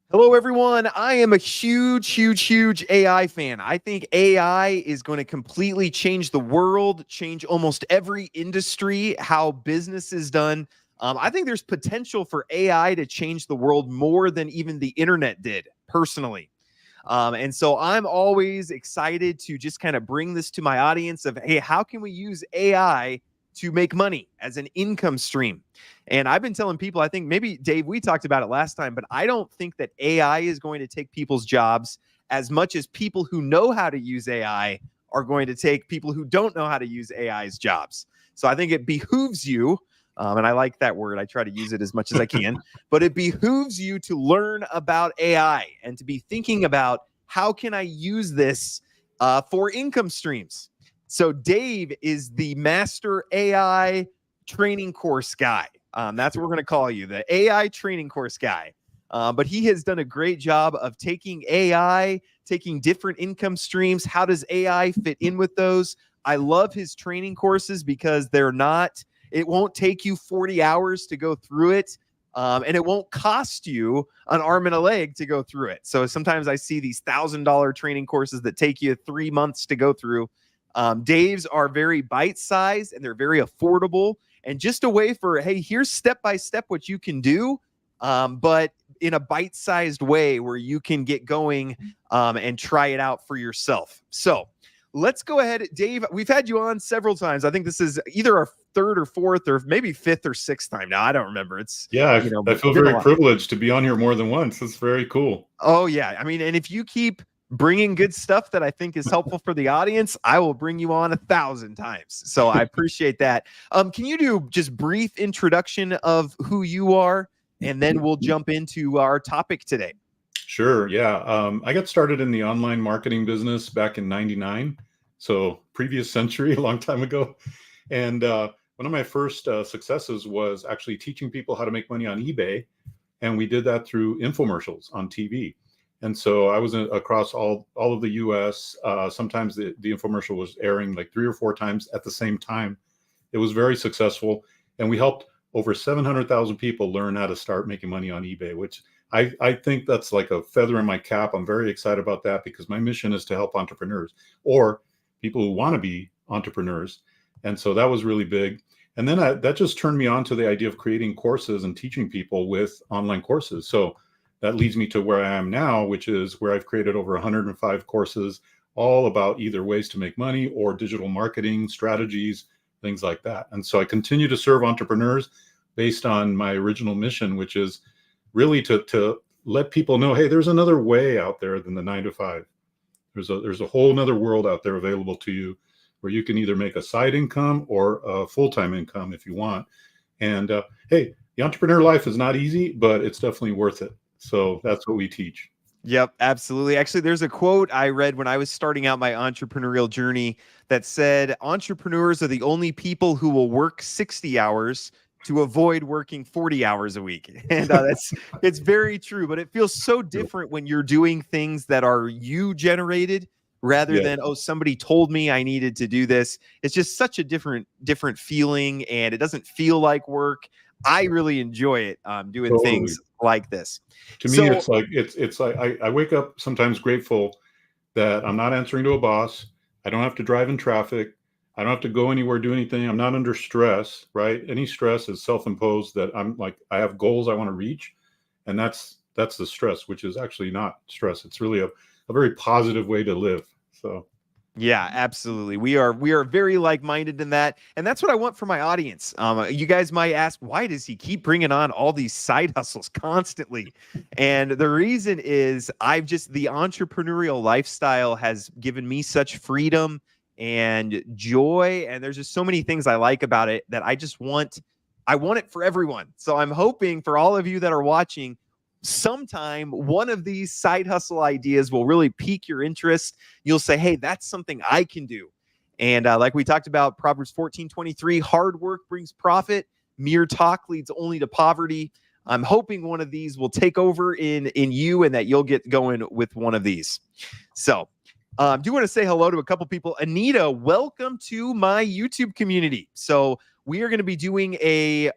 Hello, everyone. I am a huge AI fan. I think AI is going to completely change the world, change almost every industry, how business is done. I think there's potential for AI to change the world more than even the internet did, personally. And so I'm always excited to just kind of bring this to my audience of, hey, how can we use AI to make money as an income stream? And I've been telling people, I think maybe Dave, we talked about it last time, but I don't think that AI is going to take people's jobs as much as people who know how to use AI are going to take people who don't know how to use AI's jobs. So I think it behooves you, and I like that word. I try to use it as much as I can, but it behooves you to learn about AI and to be thinking about how can I use this for income streams. So Dave is the master AI training course guy. That's what we're going to call you, the AI training course guy. But he has done a great job of taking AI, taking different income streams. How does AI fit in with those? I love his training courses because it won't take you 40 hours to go through it. And it won't cost you an arm and a leg to go through it. So sometimes I see these $1,000 training courses that take you 3 months to go through. Dave's are very bite-sized and they're very affordable and just a way for, hey, here's step-by-step what you can do, but in a bite-sized way where you can get going and try it out for yourself. So let's go ahead. Dave, we've had you on several times. I think this is either our third or fourth or maybe fifth or sixth time now. I don't remember. I feel very privileged to be on here more than once. It's very cool. Oh, yeah. I mean, and if you keep bringing good stuff that I think is helpful for the audience, I will bring you on 1,000 times. So I appreciate that. Can you do just brief introduction of who you are, and then we'll jump into our topic today? Sure. Yeah. I got started in the online marketing business back in '99. So previous century, a long time ago. And one of my first successes was actually teaching people how to make money on eBay. And we did that through infomercials on TV. And so I was across all of the US. Sometimes the infomercial was airing like 3 or 4 times at the same time. It was very successful. And we helped over 700,000 people learn how to start making money on eBay, which I think that's like a feather in my cap. I'm very excited about that because my mission is to help entrepreneurs or people who want to be entrepreneurs. And so that was really big. And then that just turned me on to the idea of creating courses and teaching people with online courses. So that leads me to where I am now, which is where I've created over 105 courses, all about either ways to make money or digital marketing strategies, things like that. And so I continue to serve entrepreneurs based on my original mission, which is really to let people know, hey, there's another way out there than the 9 to 5. There's a whole nother world out there available to you where you can either make a side income or a full-time income if you want. And hey, the entrepreneur life is not easy, but it's definitely worth it. So that's what we teach. Yep, absolutely. Actually, there's a quote I read when I was starting out my entrepreneurial journey that said, entrepreneurs are the only people who will work 60 hours to avoid working 40 hours a week. And it's very true, but it feels so different when you're doing things that are you generated rather than, oh, somebody told me I needed to do this. It's just such a different feeling, and it doesn't feel like work. I really enjoy it doing things like this. To me, it's like I wake up sometimes grateful that I'm not answering to a boss. I don't have to drive in traffic. I don't have to go anywhere, do anything. I'm not under stress, right? Any stress is self-imposed, that I'm like, I have goals I want to reach. And that's the stress, which is actually not stress. It's really a very positive way to live. So yeah, absolutely. We are very like-minded in that. And that's what I want for my audience. You guys might ask, why does he keep bringing on all these side hustles constantly? And the reason is the entrepreneurial lifestyle has given me such freedom and joy. And there's just so many things I like about it that I want it for everyone. So I'm hoping for all of you that are watching, sometime one of these side hustle ideas will really pique your interest. You'll say, hey, that's something I can do. And like we talked about, Proverbs 14:23, hard work brings profit. Mere talk leads only to poverty. I'm hoping one of these will take over in you and that you'll get going with one of these. So I do want to say hello to a couple people. Anita, welcome to my YouTube community. So we are going to be doing a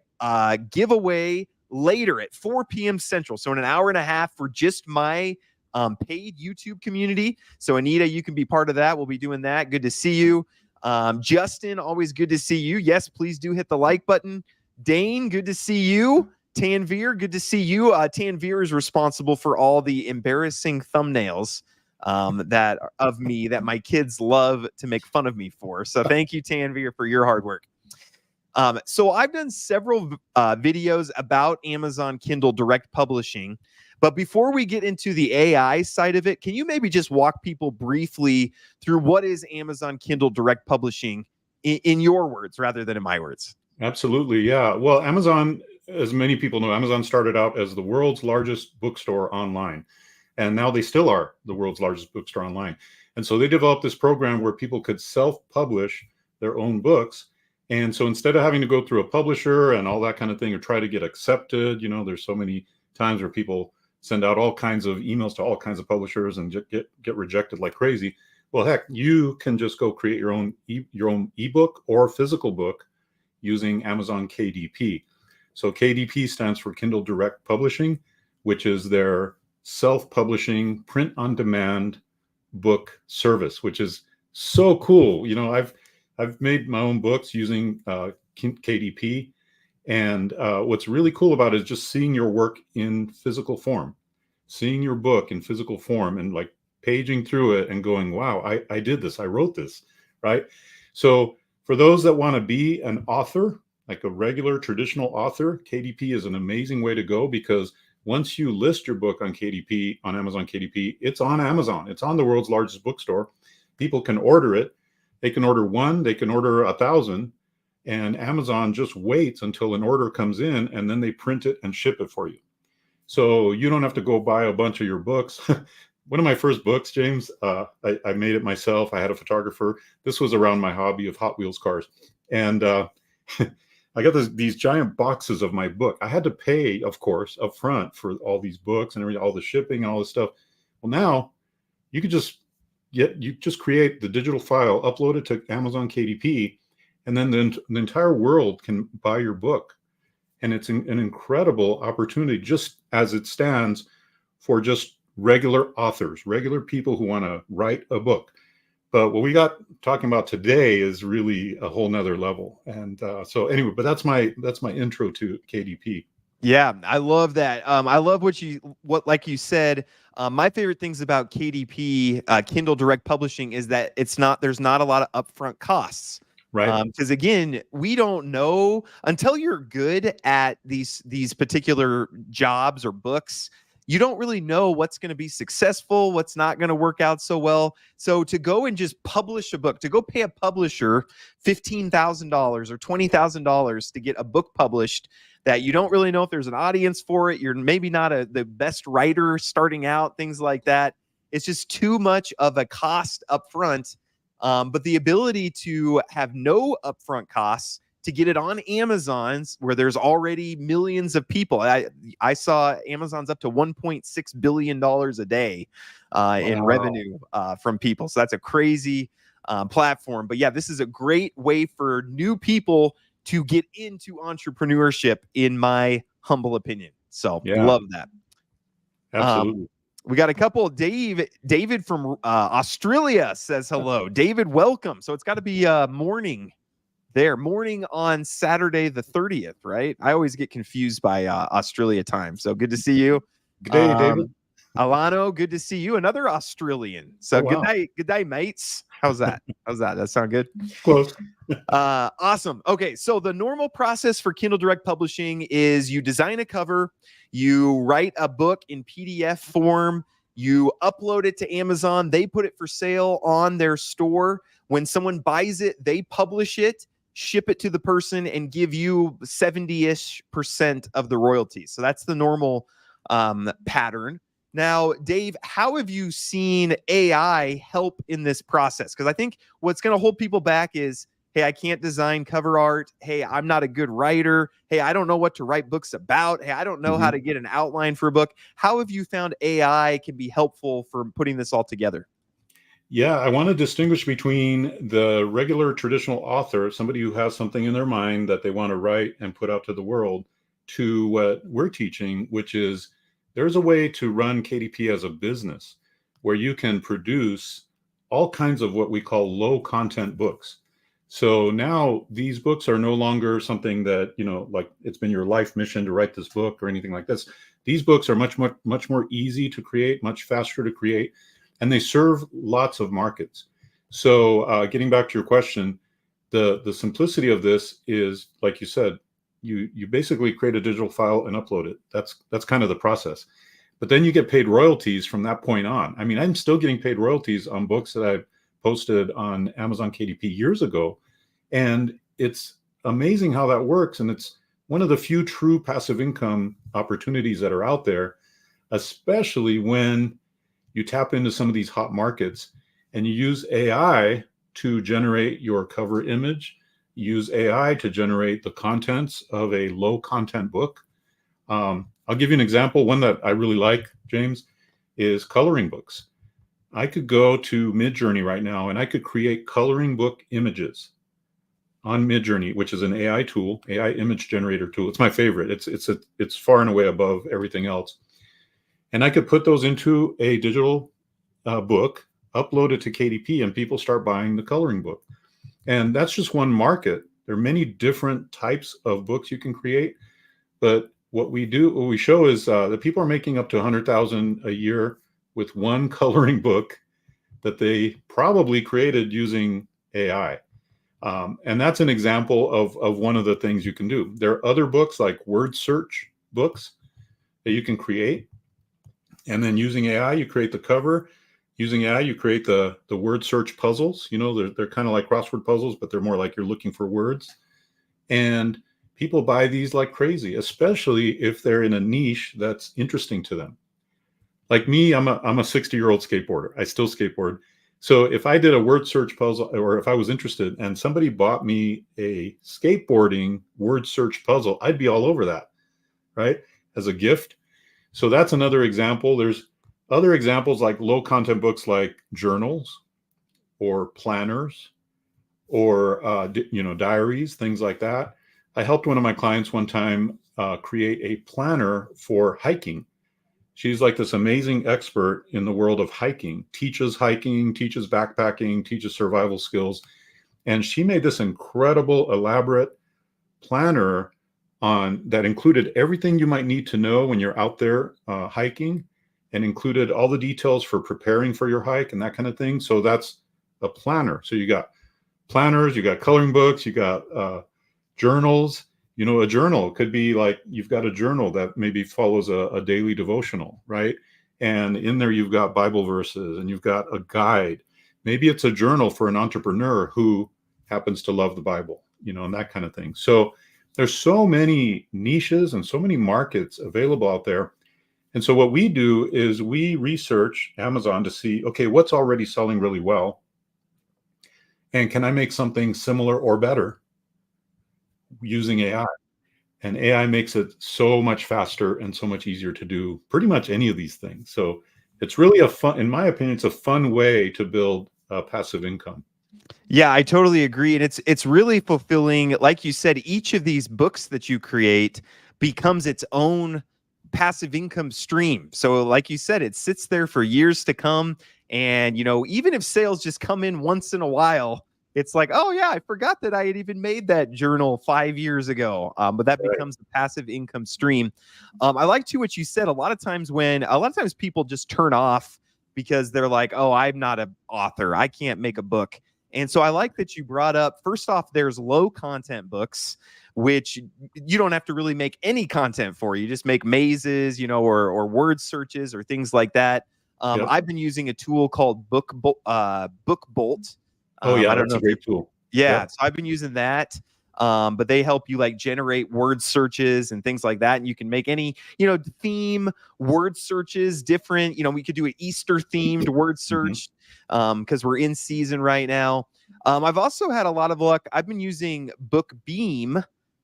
giveaway later at 4 p.m. Central. So in an hour and a half for just my paid YouTube community. So Anita, you can be part of that. We'll be doing that. Good to see you. Justin, always good to see you. Yes, please do hit the like button. Dane, good to see you. Tanvir, good to see you. Tanvir is responsible for all the embarrassing thumbnails that of me that my kids love to make fun of me for. So thank you, Tanvir, for your hard work. So I've done several videos about Amazon Kindle Direct Publishing. But before we get into the AI side of it, can you maybe just walk people briefly through what is Amazon Kindle Direct Publishing in your words rather than in my words? Absolutely. Yeah. Well, Amazon, as many people know, Amazon started out as the world's largest bookstore online. And now they still are the world's largest bookstore online. And so they developed this program where people could self-publish their own books. And so instead of having to go through a publisher and all that kind of thing or try to get accepted, there's so many times where people send out all kinds of emails to all kinds of publishers and get rejected like crazy. Well, heck, you can just go create your own ebook or physical book using Amazon KDP. So KDP stands for Kindle Direct Publishing, which is their self-publishing print-on-demand book service, which is so cool. I've made my own books using KDP, and what's really cool about it is just seeing your work in physical form, seeing your book in physical form, and like paging through it and going, "Wow, I did this. I wrote this," right? So for those that want to be an author, like a regular traditional author, KDP is an amazing way to go, because once you list your book on KDP, on Amazon KDP, it's on Amazon. It's on the world's largest bookstore. People can order it. They can order one, they can order 1,000, and Amazon just waits until an order comes in, and then they print it and ship it for you. So you don't have to go buy a bunch of your books. One of my first books, James, I made it myself. I had a photographer. This was around my hobby of Hot Wheels cars. And I got these giant boxes of my book. I had to pay, of course, up front for all these books and everything, all the shipping and all this stuff. Well, now you could just create the digital file, upload it to Amazon KDP, and then the entire world can buy your book. And it's an incredible opportunity, just as it stands, for just regular authors, regular people who want to write a book. But what we got talking about today is really a whole nother level. And so anyway, but that's my intro to KDP. Yeah, I love that. I love what like you said. My favorite things about KDP, Kindle Direct Publishing, is that there's not a lot of upfront costs. Right. Because again, we don't know until you're good at these particular jobs or books. You don't really know what's going to be successful, what's not going to work out so well. So to go and just publish a book, to go pay a publisher $15,000 or $20,000 to get a book published that you don't really know if there's an audience for it, you're maybe not the best writer starting out, things like that. It's just too much of a cost up front. But the ability to have no upfront costs, to get it on Amazon's, where there's already millions of people. I saw Amazon's up to $1.6 billion a day in revenue from people. So that's a crazy platform. But yeah, this is a great way for new people to get into entrepreneurship, in my humble opinion. So love that. Absolutely. We got a couple. David from Australia says hello. David, welcome. So it's got to be morning on Saturday the 30th, right? I always get confused by Australia time. So good to see you. Good day, David. Alano, good to see you. Another Australian. So good day, mates. How's that? That sound good? Close. Awesome. Okay, so the normal process for Kindle Direct Publishing is you design a cover, you write a book in PDF form, you upload it to Amazon, they put it for sale on their store. When someone buys it, they publish it, ship it to the person, and give you 70-ish% of the royalties. So that's the normal pattern. Now, Dave, how have you seen AI help in this process? Because I think what's going to hold people back is, hey, I can't design cover art. Hey, I'm not a good writer. Hey, I don't know what to write books about. Hey, I don't know how to get an outline for a book. How have you found AI can be helpful for putting this all together? Yeah, I want to distinguish between the regular traditional author, somebody who has something in their mind that they want to write and put out to the world, to what we're teaching, which is there's a way to run KDP as a business where you can produce all kinds of what we call low content books. So now these books are no longer something that, like it's been your life mission to write this book or anything like this. These books are much more easy to create, much faster to create, and they serve lots of markets. So getting back to your question, the simplicity of this is, like you said, you basically create a digital file and upload it. That's kind of the process. But then you get paid royalties from that point on. I mean, I'm still getting paid royalties on books that I've posted on Amazon KDP years ago. And it's amazing how that works. And it's one of the few true passive income opportunities that are out there, especially when you tap into some of these hot markets and you use AI to generate your cover image, use AI to generate the contents of a low content book. I'll give you an example. One that I really like, James, is coloring books. I could go to Midjourney right now and I could create coloring book images on Midjourney, which is an AI tool, AI image generator tool. It's my favorite. It's far and away above everything else. And I could put those into a digital book, upload it to KDP, and people start buying the coloring book. And that's just one market. There are many different types of books you can create, but what we show is that people are making up to $100,000 a year with one coloring book that they probably created using AI. And that's an example of one of the things you can do. There are other books like word search books that you can create. And then using AI, you create the cover. Using AI, you create the word search puzzles. They're kind of like crossword puzzles, but they're more like you're looking for words. And people buy these like crazy, especially if they're in a niche that's interesting to them. Like me, I'm a 60-year-old skateboarder. I still skateboard. So if I did a word search puzzle, or if I was interested and somebody bought me a skateboarding word search puzzle, I'd be all over that, right? As a gift. So that's another example. There's other examples like low content books like journals or planners or, diaries, things like that. I helped one of my clients one time create a planner for hiking. She's like this amazing expert in the world of hiking, teaches backpacking, teaches survival skills. And she made this incredible, elaborate planner that included everything you might need to know when you're out there hiking, and included all the details for preparing for your hike and that kind of thing. So that's a planner. So you got planners, you got coloring books, you got journals. A journal could be like, you've got a journal that maybe follows a daily devotional, right? And in there, you've got Bible verses and you've got a guide. Maybe it's a journal for an entrepreneur who happens to love the Bible, and that kind of thing. So there's so many niches and so many markets available out there. And so what we do is we research Amazon to see, okay, what's already selling really well? And can I make something similar or better using AI? And AI makes it so much faster and so much easier to do pretty much any of these things. So it's really in my opinion, it's a fun way to build passive income. Yeah, I totally agree. And it's really fulfilling. Like you said, each of these books that you create becomes its own passive income stream. So like you said, it sits there for years to come. And, even if sales just come in once in a while, it's like, oh yeah, I forgot that I had even made that journal 5 years ago. But that becomes a passive income stream. I like too what you said. A lot of times people just turn off because they're like, oh, I'm not an author. I can't make a book. And so I like that you brought up, first off, there's low content books, which you don't have to really make any content for. You just make mazes, or word searches or things like that. Yep. I've been using a tool called Book Bolt. Oh yeah, I don't that's know a great tool. Yeah, Yep. so I've been using that. But they help you like generate word searches and things like that. And you can make any, theme word searches different. We could do an Easter themed word search because we're in season right now. I've also had a lot of luck. I've been using BookBeam.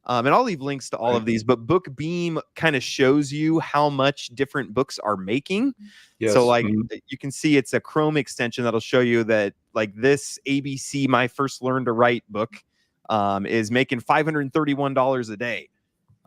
And I'll leave links to all of these, but BookBeam kind of shows you how much different books are making. Yes. So like you can see it's a Chrome extension that'll show you that like this ABC, My First Learn to Write book, is making $531 a day.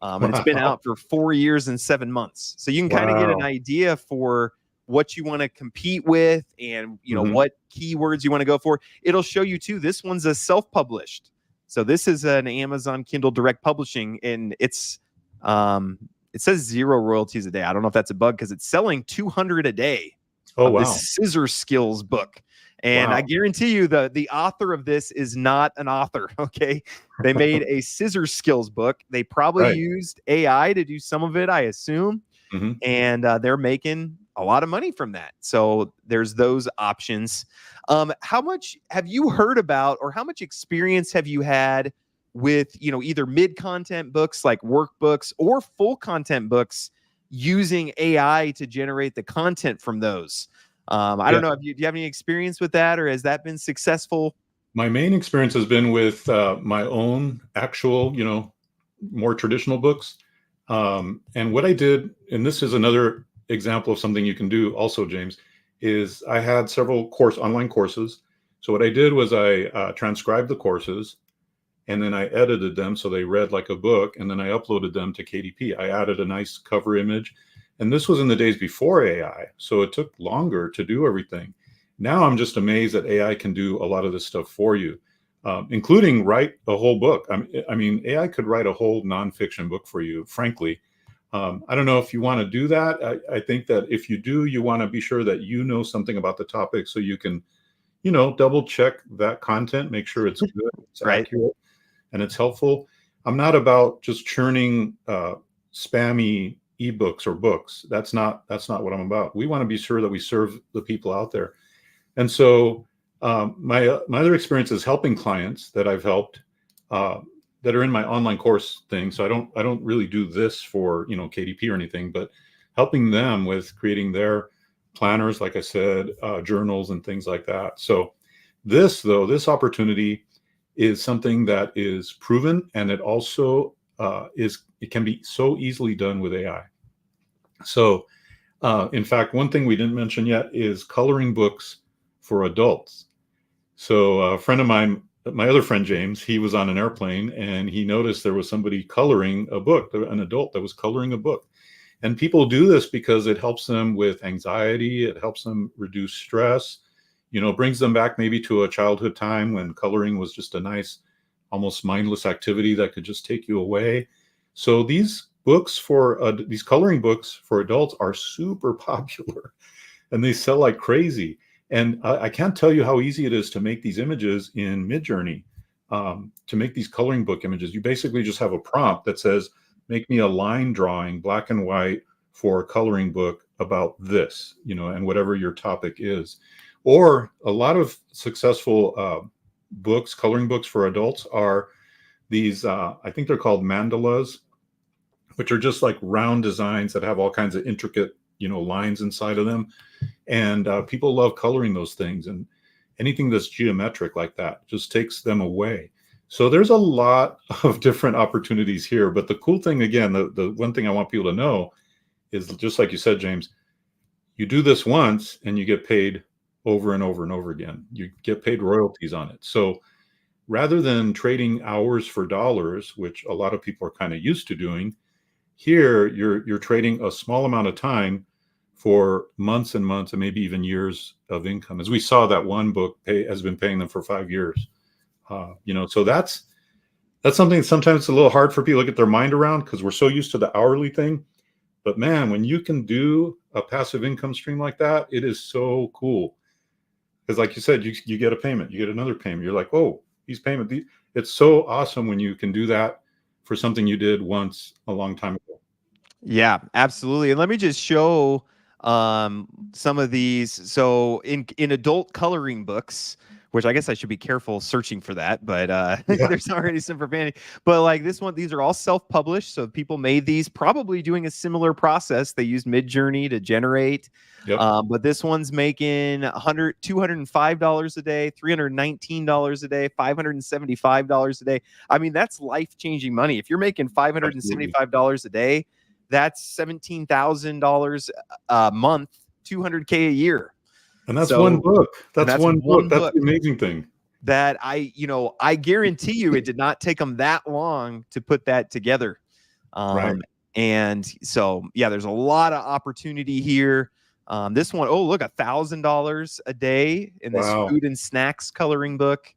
And it's been Wow. out for 4 years and 7 months. So you can kind of get an Wow. idea for what you want to compete with and Hmm. what keywords you want to go for. It'll show you too. This one's a self-published. So this is an Amazon Kindle Direct Publishing, and it says 0 royalties a day. I don't know if that's a bug because it's selling 200 a day Oh, of this wow. scissor skills book. And I Wow. guarantee you the author of this is not an author. Okay. They made a scissor skills book. They probably Right. used AI to do some of it, I assume. Hmm. And they're making a lot of money from that. So there's those options. How much have you heard about, or how much experience have you had with, either mid content books like workbooks or full content books using AI to generate the content from those? I Yeah. don't know. Do you have any experience with that, or has that been successful? My main experience has been with my own actual, more traditional books. And what I did, and this is another example of something you can do also, James, is I had several online courses. So what I did was I transcribed the courses, and then I edited them so they read like a book, and then I uploaded them to KDP. I added a nice cover image, and this was in the days before AI, so it took longer to do everything. Now I'm just amazed that AI can do a lot of this stuff for you, including write a whole book. I mean, AI could write a whole nonfiction book for you, frankly. I don't know if you want to do that. I think that if you do, you want to be sure that you know something about the topic so you can, double check that content, make sure it's good, it's Right. accurate, and it's helpful. I'm not about just churning spammy ebooks or books. That's not what I'm about. We want to be sure that we serve the people out there. And so my other experience is helping clients that I've helped that are in my online course thing. So I don't really do this for KDP or anything, but helping them with creating their planners, like I said, journals and things like that. So this opportunity is something that is proven, and it also it can be so easily done with AI. So in fact, one thing we didn't mention yet is coloring books for adults. So a friend of mine, my other friend James, he was on an airplane and he noticed there was somebody coloring a book, an adult that was coloring a book. And people do this because it helps them with anxiety, it helps them reduce stress, brings them back maybe to a childhood time when coloring was just a nice, almost mindless activity that could just take you away. So these coloring books for adults are super popular, and they sell like crazy. And I can't tell you how easy it is to make these images in Midjourney, to make these coloring book images. You basically just have a prompt that says, make me a line drawing, black and white, for a coloring book about this, and whatever your topic is. Or a lot of successful coloring books for adults are these, I think they're called mandalas, which are just like round designs that have all kinds of intricate, lines inside of them. And people love coloring those things, and anything that's geometric like that just takes them away. So there's a lot of different opportunities here. But the cool thing, again, the one thing I want people to know is, just like you said, James, you do this once and you get paid over and over and over again. You get paid royalties on it. So rather than trading hours for dollars, which a lot of people are kind of used to doing, here you're trading a small amount of time for months and months and maybe even years of income. As we saw, that one book has been paying them for 5 years. So that's something that sometimes it's a little hard for people to get their mind around because we're so used to the hourly thing. But man, when you can do a passive income stream like that, it is so cool. Because like you said, you get a payment, you get another payment. You're like, oh, these payment. It's so awesome when you can do that for something you did once a long time ago. Yeah, absolutely. And let me just show some of these. So in adult coloring books, which I guess I should be careful searching for that, but Yeah. there's already some for vanity. But like this one, these are all self-published. So people made these probably doing a similar process. They used Midjourney to generate. Yep. But this one's making $205 a day, $319 a day, $575 a day. I mean, that's life-changing money. If you're making Absolutely. $575 a day, that's $17,000 a month, 200K a year. And that's one So, book. and That's that's one book. one That's book the amazing thing. that I guarantee you it did not take them that long to put that together. Right. And so, yeah, there's a lot of opportunity here. This one, oh, look, $1,000 a day in this Wow. food and snacks coloring book.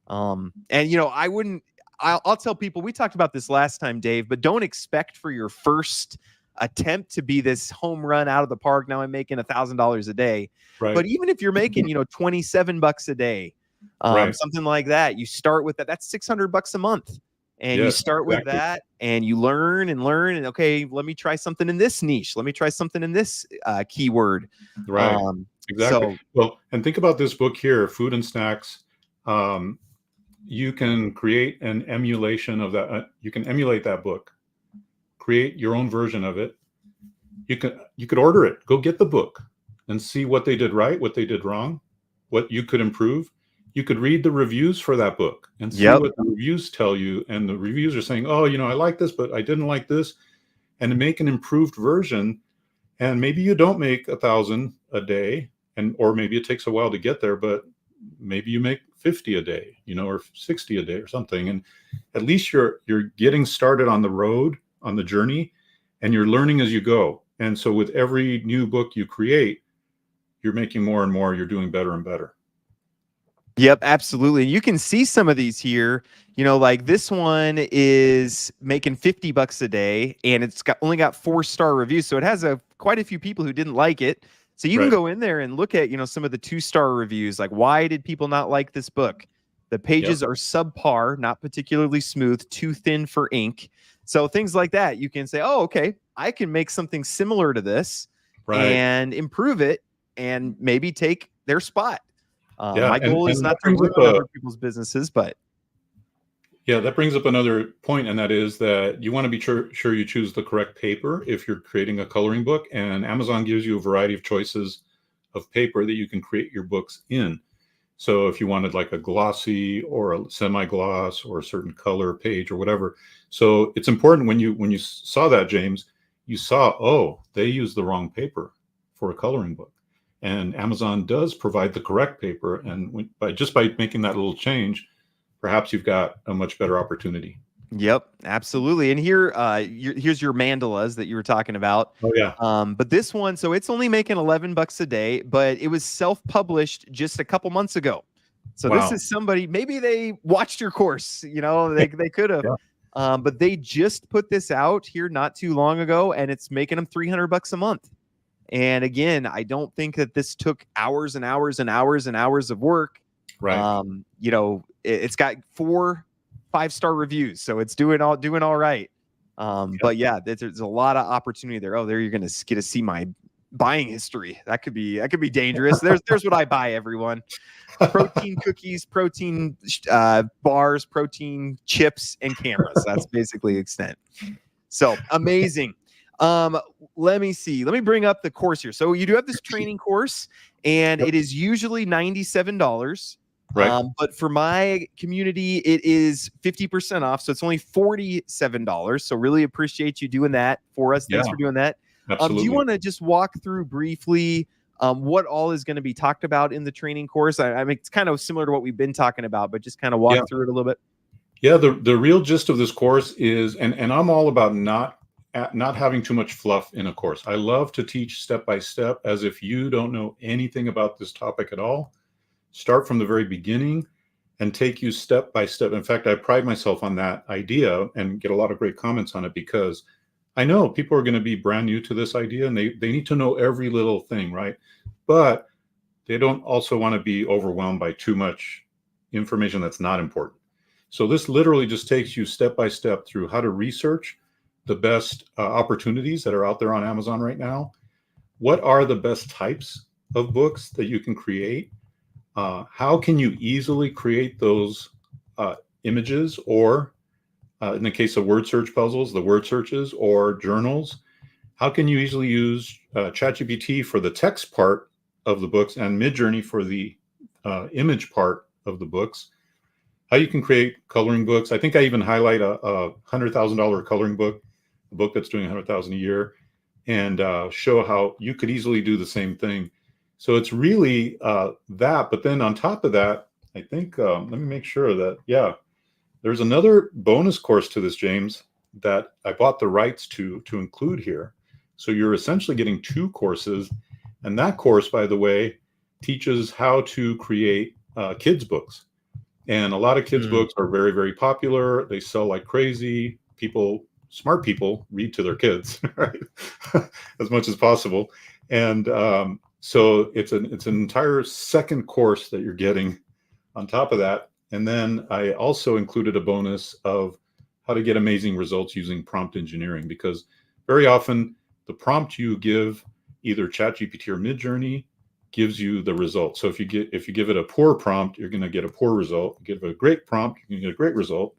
And I wouldn't, I'll tell people, we talked about this last time, Dave, but don't expect for your first attempt to be this home run out of the park. Now I'm making $1,000 a day. But Right. even if you're making, $27 a day, Right. something like that, you start with that. That's $600 a month. And you Yes, start with exactly. that and you learn and learn. And okay, let me try something in this niche. Let me try something in this keyword. Right. Um, Exactly. so, Well, and think about this book here, Food and Snacks. Um, you can create an emulation of that. You can emulate that book, create your own version of it. You could order it. Go get the book and see what they did right, what they did wrong, what you could improve. You could read the reviews for that book and see yep. what the reviews tell you. And the reviews are saying, oh, I like this, but I didn't like this. And to make an improved version. And maybe you don't make 1,000 a day, or maybe it takes a while to get there, but maybe you make 50 a day, or 60 a day or something. And at least you're getting started on the road, on the journey, and you're learning as you go. And so with every new book you create, you're making more and more, you're doing better and better. Yep, absolutely. You can see some of these here. Like this one is making $50 a day, and it's only got 4-star reviews. So it has quite a few people who didn't like it. So you can Right. go in there and look at, some of the 2-star reviews. Like, why did people not like this book? The Yep. pages are subpar, not particularly smooth, too thin for ink. So things like that, you can say, oh, okay, I can make something similar to this Right. and improve it and maybe take their spot. Yeah. My goal is And not that to brings up ruin other people's businesses, but that brings up another point, and that is that you want to be sure you choose the correct paper if you're creating a coloring book. And Amazon gives you a variety of choices of paper that you can create your books in. So if you wanted like a glossy or a semi-gloss or a certain color page or whatever. So it's important when you saw that, James, you saw, oh, they used the wrong paper for a coloring book. And Amazon does provide the correct paper. And by making that little change, perhaps you've got a much better opportunity. yep, absolutely. And here's your mandalas that you were talking about. Oh yeah. But this one, so it's only making $11 a day, but it was self-published just a couple months ago. So this Wow. is somebody, maybe they watched your course, they could have. Yeah. But they just put this out here not too long ago, and it's making them $300 a month. And again, I don't think that this took hours and hours and hours and hours of work. Right. It's got 4 5-star reviews, so it's doing all right. But yeah, there's a lot of opportunity there. Oh, there you're gonna get to see my buying history. That could be dangerous. There's what I buy, everyone: protein cookies, protein bars, protein chips, and cameras. That's basically the extent. So amazing. Let me see. Let me bring up the course here. So you do have this training course, and Yep. it is usually $97. Right. But for my community, it is 50% off. So it's only $47. So really appreciate you doing that for us. Thanks Yeah. for doing that. Do you Absolutely. want to just walk through briefly what all is going to be talked about in the training course? I mean, it's kind of similar to what we've been talking about, but just kind of walk Yeah. through it a little bit. Yeah. The real gist of this course is, and I'm all about not having too much fluff in a course. I love to teach step by step, as if you don't know anything about this topic at all. Start from the very beginning and take you step by step. In fact, I pride myself on that idea and get a lot of great comments on it, because I know people are going to be brand new to this idea, and they need to know every little thing, right? But they don't also want to be overwhelmed by too much information that's not important. So this literally just takes you step by step through how to research the best opportunities that are out there on Amazon right now. What are the best types of books that you can create? How can you easily create those images, or in the case of word search puzzles, the word searches or journals? How can you easily use ChatGPT for the text part of the books and Midjourney for the image part of the books? How you can create coloring books. I think I even highlight a $100,000 coloring book, a book that's doing 100,000 a year, and show how you could easily do the same thing. So it's really that. But then on top of that, I think, let me make sure that, yeah, there's another bonus course to this, James. that I bought the rights to include here. So you're essentially getting 2 courses. And that course, by the way, teaches how to create kids' books. And a lot of kids' books are very, very popular. They sell like crazy. Smart people read to their kids, right? As much as possible. And so it's an entire second course that you're getting on top of that. And then I also included a bonus of how to get amazing results using prompt engineering, because very often the prompt you give either ChatGPT or Midjourney gives you the result. So if you give it a poor prompt, you're going to get a poor result. You give it a great prompt, you get a great result.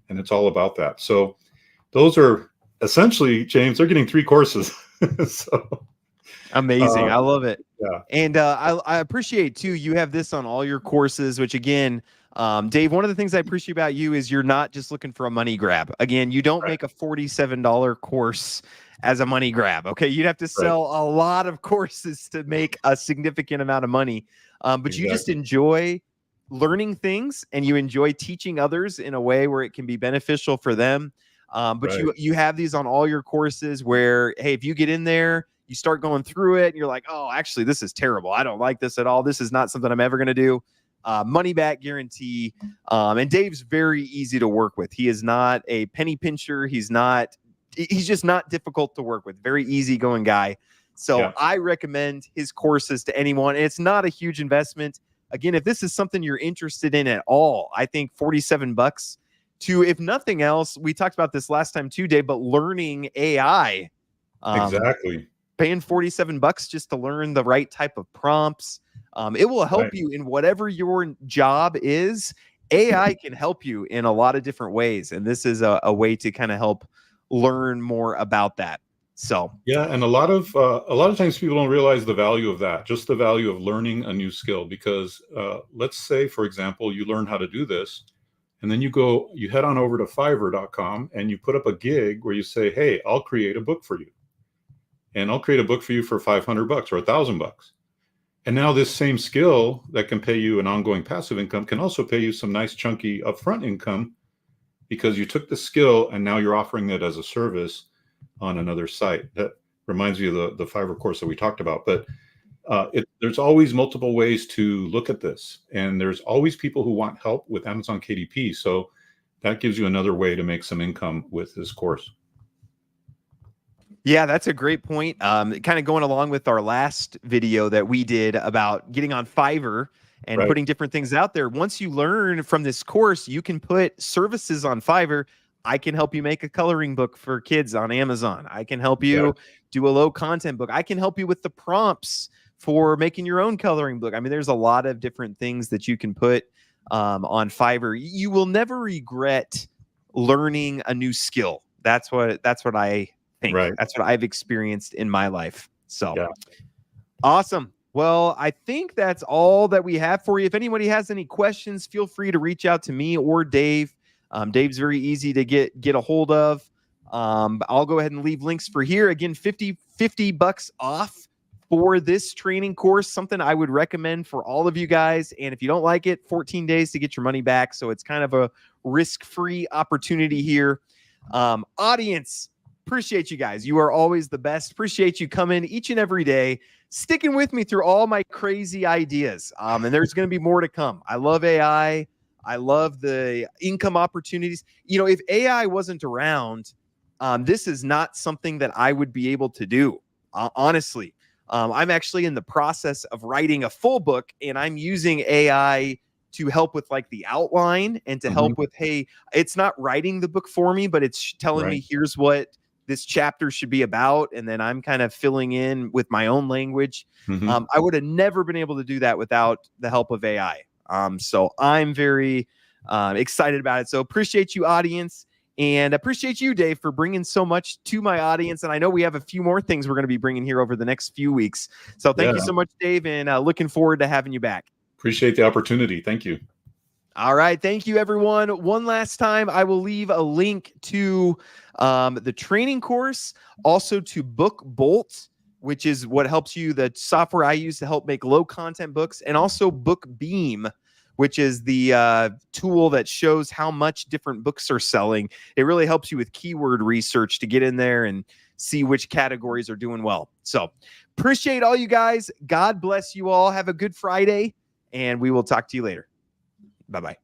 And it's all about that. So those are essentially, James, they're getting 3 courses. So amazing. I love it. Yeah. And I appreciate too, you have this on all your courses, which again, Dave, one of the things I appreciate about you is you're not just looking for a money grab. Again, you don't make a $47 course as a money grab. Okay. You'd have to sell a lot of courses to make a significant amount of money. But you just enjoy learning things and you enjoy teaching others in a way where it can be beneficial for them. But you have these on all your courses where, hey, if you get in there, you start going through it and you're like, oh, actually, this is terrible. I don't like this at all. This is not something I'm ever going to do. Money back guarantee. And Dave's very easy to work with. He is not a penny pincher. He's just not difficult to work with. Very easygoing guy. So I recommend his courses to anyone. And it's not a huge investment. Again, if this is something you're interested in at all, I think $47 to, if nothing else, we talked about this last time too, Dave, but learning AI. Exactly. Paying $47 just to learn the right type of prompts. It will help you in whatever your job is. AI can help you in a lot of different ways. And this is a way to kind of help learn more about that. So, yeah. And a lot of times people don't realize the value of that, just the value of learning a new skill, because let's say, for example, you learn how to do this and then you head on over to Fiverr.com and you put up a gig where you say, hey, I'll create a book for you. And I'll create a book for you for $500 or $1,000. And now this same skill that can pay you an ongoing passive income can also pay you some nice chunky upfront income, because you took the skill and now you're offering it as a service on another site. That reminds me of the Fiverr course that we talked about. But there's always multiple ways to look at this. And there's always people who want help with Amazon KDP. So that gives you another way to make some income with this course. Yeah, that's a great point. Kind of going along with our last video that we did about getting on Fiverr and putting different things out there. Once you learn from this course, you can put services on Fiverr. I can help you make a coloring book for kids on Amazon. I can help you do a low content book. I can help you with the prompts for making your own coloring book. I mean, there's a lot of different things that you can put on Fiverr. You will never regret learning a new skill. That's what I think. That's what I've experienced in my life. So awesome. Well, I think that's all that we have for you. If anybody has any questions, feel free to reach out to me or Dave. Dave's very easy to get a hold of. I'll go ahead and leave links for here. Again, $50 off for this training course, something I would recommend for all of you guys. And if you don't like it, 14 days to get your money back. So it's kind of a risk-free opportunity here. Audience, appreciate you guys. You are always the best. Appreciate you coming each and every day, sticking with me through all my crazy ideas. And there's going to be more to come. I love AI. I love the income opportunities. You know, if AI wasn't around, this is not something that I would be able to do. Honestly, I'm actually in the process of writing a full book, and I'm using AI to help with like the outline and to help with, hey, it's not writing the book for me, but it's telling me here's what this chapter should be about. And then I'm kind of filling in with my own language. I would have never been able to do that without the help of AI. So I'm very excited about it. So appreciate you, audience, and appreciate you, Dave, for bringing so much to my audience. And I know we have a few more things we're going to be bringing here over the next few weeks. So thank you so much, Dave, and looking forward to having you back. Appreciate the opportunity. Thank you. All right. Thank you, everyone. One last time, I will leave a link to the training course, also to Book Bolt, which is what helps you, the software I use to help make low content books, and also Book Beam, which is the tool that shows how much different books are selling. It really helps you with keyword research to get in there and see which categories are doing well. So appreciate all you guys. God bless you all. Have a good Friday, and we will talk to you later. Bye-bye.